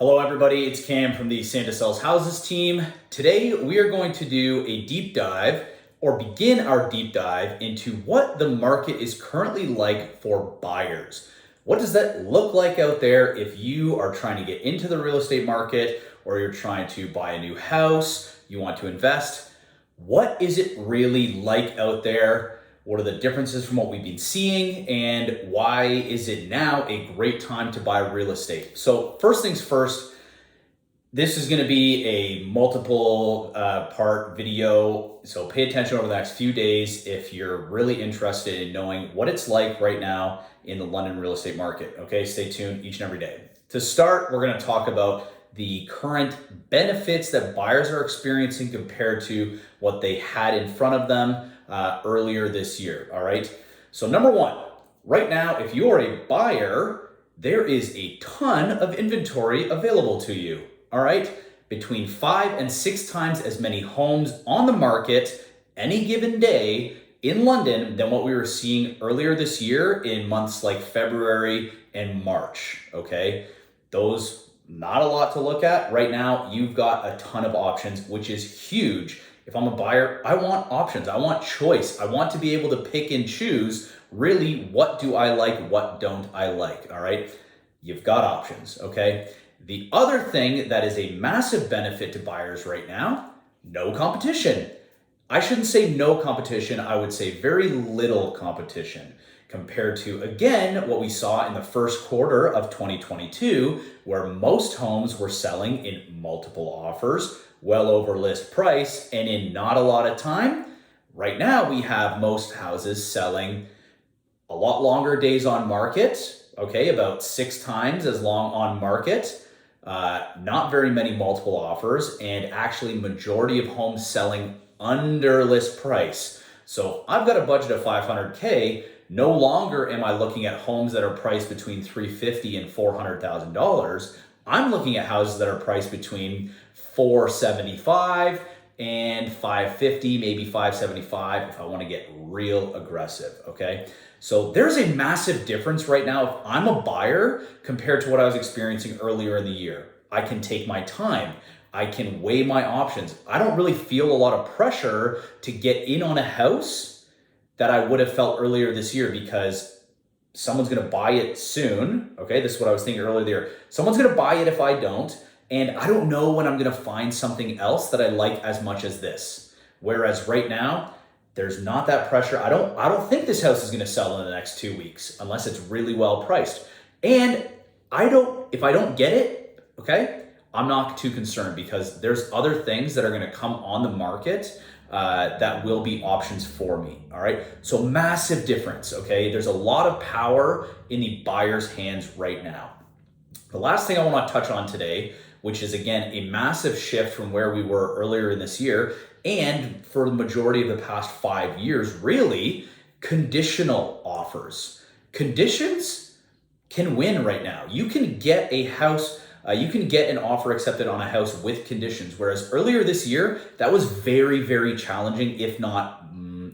Hello everybody, it's Cam from the Santa Sells Houses team. Today we are going to do a deep dive or begin our deep dive into what the market is currently like for buyers. What does that look like out there if you are trying to get into the real estate market or you're trying to buy a new house, you want to invest? What is it really like out there? What are the differences from what we've been seeing, and why is it now a great time to buy real estate? So first things first, this is going to be a multiple part video. So pay attention over the next few days if you're really interested in knowing what it's like right now in the London real estate market. Okay, stay tuned each and every day. To start, we're going to talk about the current benefits that buyers are experiencing compared to what they had in front of them earlier this year. All right. So number one, right now, if you are a buyer, there is a ton of inventory available to you. All right. Between 5 and 6 times as many homes on the market any given day in London than what we were seeing earlier this year in months like February and March. Okay. Those, not a lot to look at. Right now, you've got a ton of options, which is huge. If I'm a buyer, I want options. I want choice. I want to be able to pick and choose really what do I like, what don't I like, all right? You've got options, okay? The other thing that is a massive benefit to buyers right now, no competition. I shouldn't say no competition, I would say very little competition compared to, again, what we saw in the first quarter of 2022, where most homes were selling in multiple offers, well over list price, and in not a lot of time. Right now, we have most houses selling a lot longer days on market, okay, about 6 times as long on market, not very many multiple offers, and actually majority of homes selling under list price. So I've got a budget of $500K. No longer am I looking at homes that are priced between $350,000 and $400,000. I'm looking at houses that are priced between $475,000 and $550,000, maybe $575,000 if I want to get real aggressive, okay? So there's a massive difference right now if I'm a buyer compared to what I was experiencing earlier in the year. I can take my time. I can weigh my options. I don't really feel a lot of pressure to get in on a house that I would have felt earlier this year because someone's going to buy it soon. Okay, this is what I was thinking earlier there. Someone's going to buy it if I don't, and I don't know when I'm going to find something else that I like as much as this. Whereas right now, there's not that pressure. I don't think this house is going to sell in the next 2 weeks unless it's really well priced. And if I don't get it, okay, I'm not too concerned because there's other things that are going to come on the market that will be options for me, all right? So massive difference, okay? There's a lot of power in the buyer's hands right now. The last thing I want to touch on today, which is again, a massive shift from where we were earlier in this year, and for the majority of the past 5 years, really, conditional offers. Conditions can win right now. You can get a house you can get an offer accepted on a house with conditions, whereas earlier this year, that was very, very challenging, if not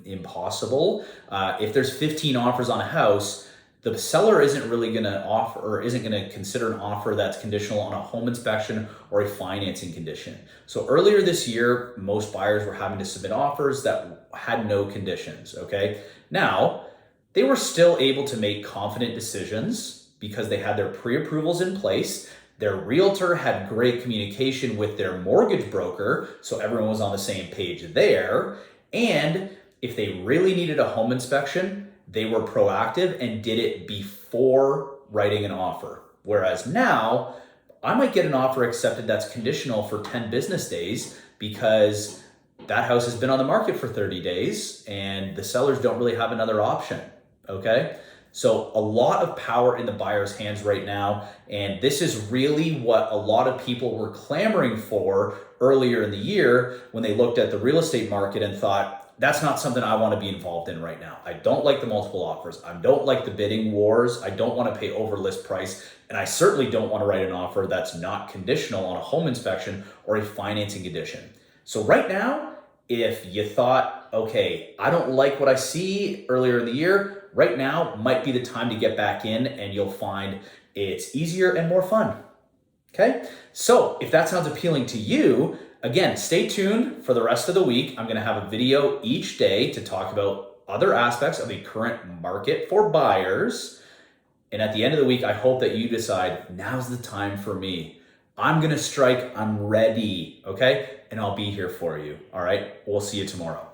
impossible. If there's 15 offers on a house, the seller isn't really going to offer or isn't going to consider an offer that's conditional on a home inspection or a financing condition. So earlier this year, most buyers were having to submit offers that had no conditions, okay? Now, they were still able to make confident decisions because they had their pre-approvals in place. Their realtor had great communication with their mortgage broker, so everyone was on the same page there. And if they really needed a home inspection, they were proactive and did it before writing an offer. Whereas now, I might get an offer accepted that's conditional for 10 business days because that house has been on the market for 30 days and the sellers don't really have another option, okay? So a lot of power in the buyer's hands right now. And this is really what a lot of people were clamoring for earlier in the year when they looked at the real estate market and thought, that's not something I want to be involved in right now. I don't like the multiple offers. I don't like the bidding wars. I don't want to pay over list price. And I certainly don't want to write an offer that's not conditional on a home inspection or a financing condition. So right now, if you thought, okay, I don't like what I see earlier in the year, right now might be the time to get back in and you'll find it's easier and more fun. Okay, so if that sounds appealing to you, again, stay tuned for the rest of the week. I'm going to have a video each day to talk about other aspects of the current market for buyers. And at the end of the week, I hope that you decide now's the time for me. I'm going to strike. I'm ready. Okay, and I'll be here for you. All right, we'll see you tomorrow.